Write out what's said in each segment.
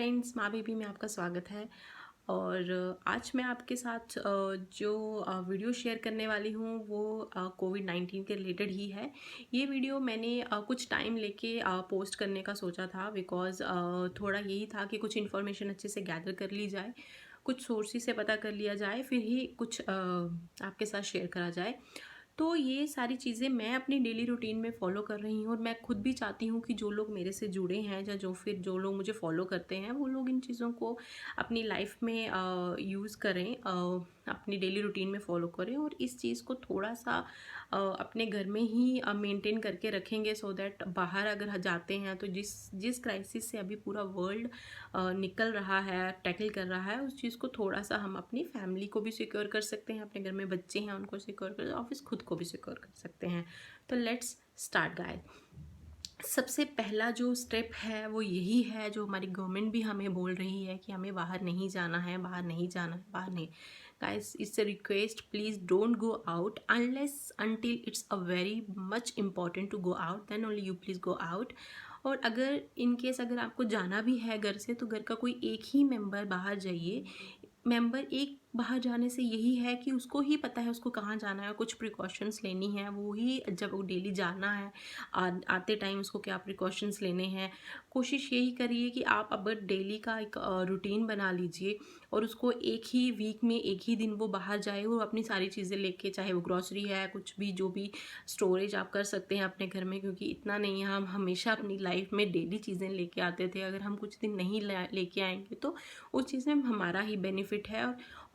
Friends, माँ baby में आपका स्वागत है। और आज मैं आपके साथ जो वीडियो शेयर करने वाली हूँ वो कोविड-19 के रिलेटेड ही है। ये वीडियो मैंने कुछ टाइम लेके पोस्ट करने का सोचा था, बिकॉज़ थोड़ा यही था कि कुछ इन्फॉर्मेशन अच्छे से गैदर कर ली जाए, कुछ सोर्सेस से पता कर लिया जाए, फिर ही कुछ आपके साथ शेयर करा जाए। तो ये सारी चीज़ें मैं अपनी डेली रूटीन में फ़ॉलो कर रही हूँ और मैं खुद भी चाहती हूँ कि जो लोग मेरे से जुड़े हैं या जो लोग मुझे फ़ॉलो करते हैं, वो लोग इन चीज़ों को अपनी लाइफ में यूज़ करें, अपनी डेली रूटीन में फ़ॉलो करें और इस चीज़ को थोड़ा-सा अपने घर में ही मेंटेन करके रखेंगे, सो दैट बाहर अगर जाते हैं तो जिस जिस क्राइसिस से अभी पूरा वर्ल्ड निकल रहा है, टैकल कर रहा है, उस चीज़ को थोड़ा-सा हम अपनी फैमिली को भी सिक्योर कर सकते हैं, अपने घर में बच्चे हैं उनको सिक्योर कर, ऑफिस खुद को भी सिक्योर कर सकते हैं। तो लेट्स स्टार्ट गाइस। सबसे पहला जो स्टेप है वो यही है, जो हमारी गवर्नमेंट भी हमें बोल रही है कि हमें बाहर नहीं जाना है, बाहर नहीं जाना है, बाहर नहीं। Guys, it's a request, please don't go out unless until it's a very much important to go out, then only you please go out. और अगर इन केस अगर आपको जाना भी है घर से, तो घर का कोई एक ही मेंबर बाहर जाइए। मेंबर एक बाहर जाने से यही है कि उसको ही पता है उसको कहाँ जाना है, कुछ प्रिकॉशंस लेनी है, वो ही जब वो डेली जाना है, आते टाइम उसको क्या प्रिकॉशंस लेने हैं। कोशिश यही करिए कि आप अब डेली का एक रूटीन बना लीजिए और उसको एक ही वीक में एक ही दिन वो बाहर जाए और अपनी सारी चीज़ें लेके, चाहे वो ग्रॉसरी है, कुछ भी जो भी स्टोरेज आप कर सकते हैं अपने घर में, क्योंकि इतना नहीं है, हम हमेशा अपनी लाइफ में डेली चीज़ें लेके आते थे। अगर हम कुछ दिन नहीं लेके आएंगे तो उस चीज़ में हमारा ही बेनिफिट है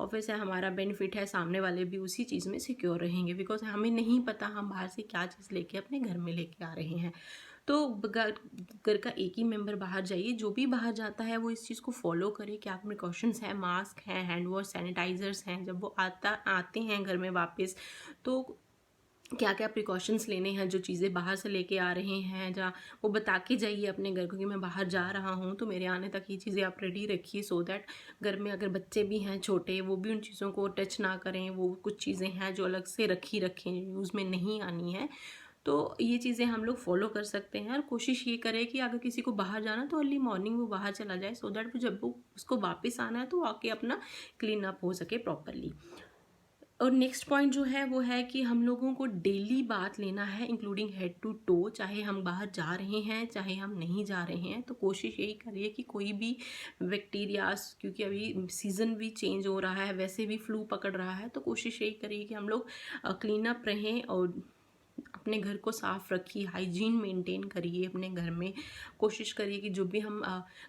और वैसे हमारा बेनिफिट है, सामने वाले भी उसी चीज़ में सिक्योर रहेंगे, बिकॉज हमें नहीं पता हम बाहर से क्या चीज़ लेके अपने घर में लेके आ रहे हैं। तो घर का एक ही मेंबर बाहर जाइए, जो भी बाहर जाता है वो इस चीज़ को फॉलो करे, क्या प्रिकॉशंस हैं, मास्क हैं, हैंड वॉश, सैनिटाइजर्स हैं, जब वो आते हैं घर में वापस, तो क्या क्या प्रिकॉशंस लेने हैं, जो चीज़ें बाहर से लेके आ रहे हैं, जहाँ वो बता के जाइए अपने घर को कि मैं बाहर जा रहा हूँ, तो मेरे आने तक ये चीज़ें आप रेडी रखिए, सो दैट घर में अगर बच्चे भी हैं छोटे, वो भी उन चीज़ों को टच ना करें। वो कुछ चीज़ें हैं जो अलग से रखें, यूज़ में नहीं आनी है। तो ये चीज़ें हम लोग फॉलो कर सकते हैं और कोशिश ये करें कि अगर किसी को बाहर जाना तो अर्ली मॉर्निंग वो बाहर चला जाए, सो दैट वो जब वो उसको वापस आना है तो आके अपना क्लीन अप हो सके प्रॉपरली। और नेक्स्ट पॉइंट जो है वो है कि हम लोगों को डेली बात लेना है, इंक्लूडिंग हेड टू टो, चाहे हम बाहर जा रहे हैं चाहे हम नहीं जा रहे हैं। तो कोशिश यही करिए कि कोई भी बैक्टीरियाज, क्योंकि अभी सीज़न भी चेंज हो रहा है, वैसे भी फ्लू पकड़ रहा है, तो कोशिश यही करिए कि हम लोग क्लीन अप रहें और अपने घर को साफ़ रखिए, हाइजीन मेंटेन करिए अपने घर में। कोशिश करिए कि जो भी हम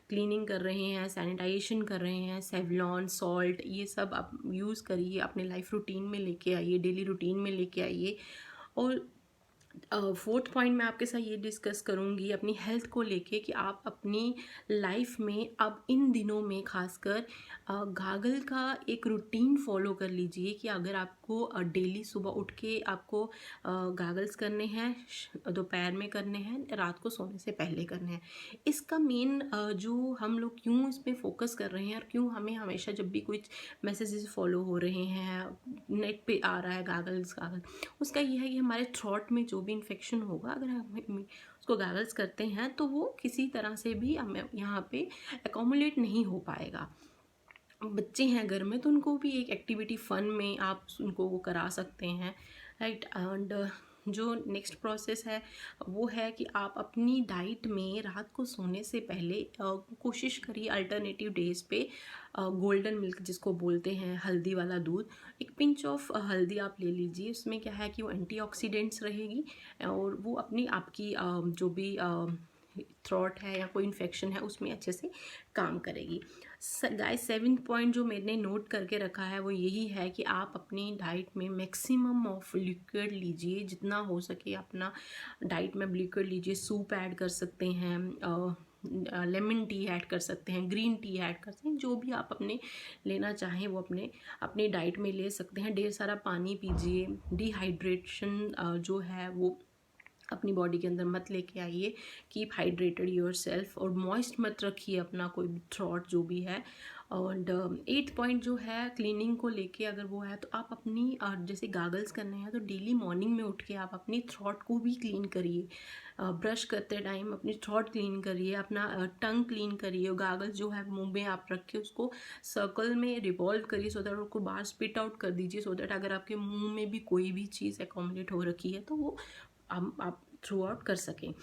क्लीनिंग कर रहे हैं, सैनिटाइजेशन कर रहे हैं, सेवलॉन, सॉल्ट, ये सब आप यूज़ करिए, अपने लाइफ रूटीन में लेके आइए, डेली रूटीन में लेके आइए। और फोर्थ पॉइंट मैं आपके साथ ये डिस्कस करूँगी अपनी हेल्थ को लेके, कि आप अपनी लाइफ में अब इन दिनों में खासकर गागल का एक रूटीन फॉलो कर लीजिए, कि अगर आपको डेली सुबह उठ के आपको गागल्स करने हैं, दोपहर में करने हैं, रात को सोने से पहले करने हैं। इसका मेन जो हम लोग क्यों इस पर फोकस कर रहे हैं और क्यों हमें हमेशा जब भी कुछ मैसेजेस फॉलो हो रहे हैं, नेट पे आ रहा है गागल्स गागल, उसका ये है कि हमारे थ्रोट में जो भी इन्फेक्शन होगा, अगर हम उसको गागल्स करते हैं तो वो किसी तरह से भी हमें यहाँ पे एकोमुलेट नहीं हो पाएगा। बच्चे हैं घर में तो उनको भी एक एक्टिविटी फन में आप उनको वो करा सकते हैं, राइट। एंड जो नेक्स्ट प्रोसेस है वो है कि आप अपनी डाइट में रात को सोने से पहले कोशिश करिए अल्टरनेटिव डेज पे गोल्डन मिल्क जिसको बोलते हैं, हल्दी वाला दूध, एक पिंच ऑफ हल्दी आप ले लीजिए। उसमें क्या है कि वो एंटीऑक्सीडेंट्स रहेगी और वो अपनी आपकी जो भी थ्रोट है या कोई इन्फेक्शन है उसमें अच्छे से काम करेगी। गाइस, 7th पॉइंट जो मैंने नोट करके रखा है वो यही है कि आप अपनी डाइट में मैक्सिमम ऑफ लिक्विड लीजिए, जितना हो सके अपना डाइट में लिक्विड लीजिए। सूप ऐड कर सकते हैं, लेमन टी ऐड कर सकते हैं, ग्रीन टी ऐड कर सकते हैं, जो भी आप अपने लेना चाहें वो अपने डाइट में ले सकते हैं। ढेर सारा पानी पीजिए, डिहाइड्रेशन जो है वो अपनी बॉडी के अंदर मत लेके आइए। कीप हाइड्रेटेड योर सेल्फ, और मॉइस्ट मत रखिए अपना कोई भी थ्रॉट जो भी है। और 8th पॉइंट जो है क्लीनिंग को लेके, अगर वो है तो आप अपनी जैसे गागल्स करने हैं तो डेली मॉर्निंग में उठ के आप अपनी थ्रॉट को भी क्लीन करिए। ब्रश करते टाइम अपनी थ्रॉट क्लीन करिए, अपना टंग क्लीन करिए। गागल्स जो है मुंह में आप रख के उसको सर्कल में रिवॉल्व करिए, सो दैट उसको बाहर स्पिट आउट कर दीजिए, सो दैट अगर आपके मुंह में भी कोई भी चीज़ एकोमोडेट हो रखी है तो वो आप थ्रू आउट कर सकें।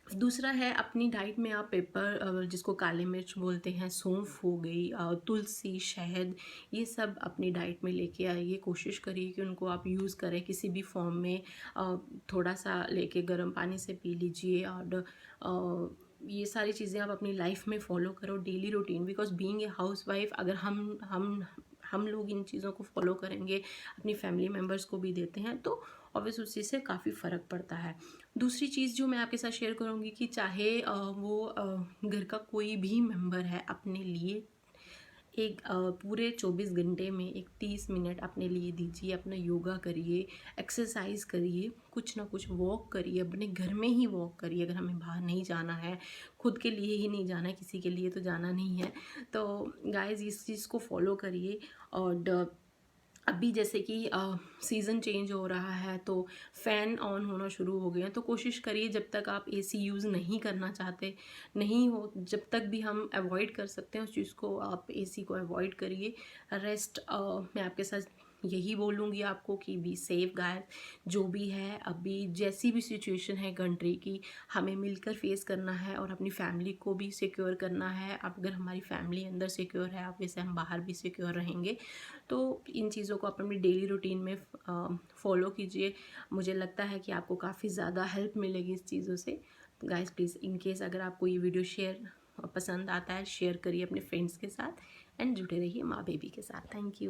दूसरा है अपनी डाइट में आप पेपर, जिसको काली मिर्च बोलते हैं, सौंफ हो गई, तुलसी, शहद, ये सब अपनी डाइट में लेके आइए। कोशिश करिए कि उनको आप यूज़ करें किसी भी फॉर्म में। थोड़ा सा लेके गर्म पानी से पी लीजिए। और ये सारी चीज़ें आप अपनी लाइफ में फॉलो करो, daily routine. Because being a house wife, अगर हम लोग इन चीज़ों को फॉलो करेंगे, अपनी फैमिली मेम्बर्स को भी देते हैं, तो ऑब्वियस उस चीज़ से काफ़ी फ़र्क पड़ता है। दूसरी चीज़ जो मैं आपके साथ शेयर करूँगी कि चाहे वो घर का कोई भी मेंबर है, अपने लिए एक पूरे 24 घंटे में एक 30 मिनट अपने लिए दीजिए। अपना योगा करिए, एक्सरसाइज करिए, कुछ ना कुछ वॉक करिए, अपने घर में ही वॉक करिए। अगर हमें बाहर नहीं जाना है, खुद के लिए ही नहीं जाना है, किसी के लिए तो जाना नहीं है, तो गाइस इस चीज़ को फॉलो करिए। और अभी जैसे कि सीज़न चेंज हो रहा है तो फ़ैन ऑन होना शुरू हो गए हैं, तो कोशिश करिए जब तक आप एसी यूज़ नहीं करना चाहते, नहीं हो, जब तक भी हम अवॉइड कर सकते हैं उस चीज़ को, आप एसी को अवॉइड करिए। रेस्ट मैं आपके साथ यही बोलूँगी आपको कि बी सेफ गाइस। जो भी है, अभी जैसी भी सिचुएशन है कंट्री की, हमें मिलकर फेस करना है और अपनी फैमिली को भी सिक्योर करना है। अब अगर हमारी फैमिली अंदर सिक्योर है, अब वैसे हम बाहर भी सिक्योर रहेंगे। तो इन चीज़ों को आप अपनी डेली रूटीन में फॉलो कीजिए। मुझे लगता है कि आपको काफ़ी ज़्यादा हेल्प मिलेगी इस चीज़ों से। तो गाइस प्लीज़, इन केस अगर आपको ये वीडियो शेयर पसंद आता है, शेयर करिए अपने फ्रेंड्स के साथ, एंड जुड़े रहिए माँ बेबी के साथ। Thank you.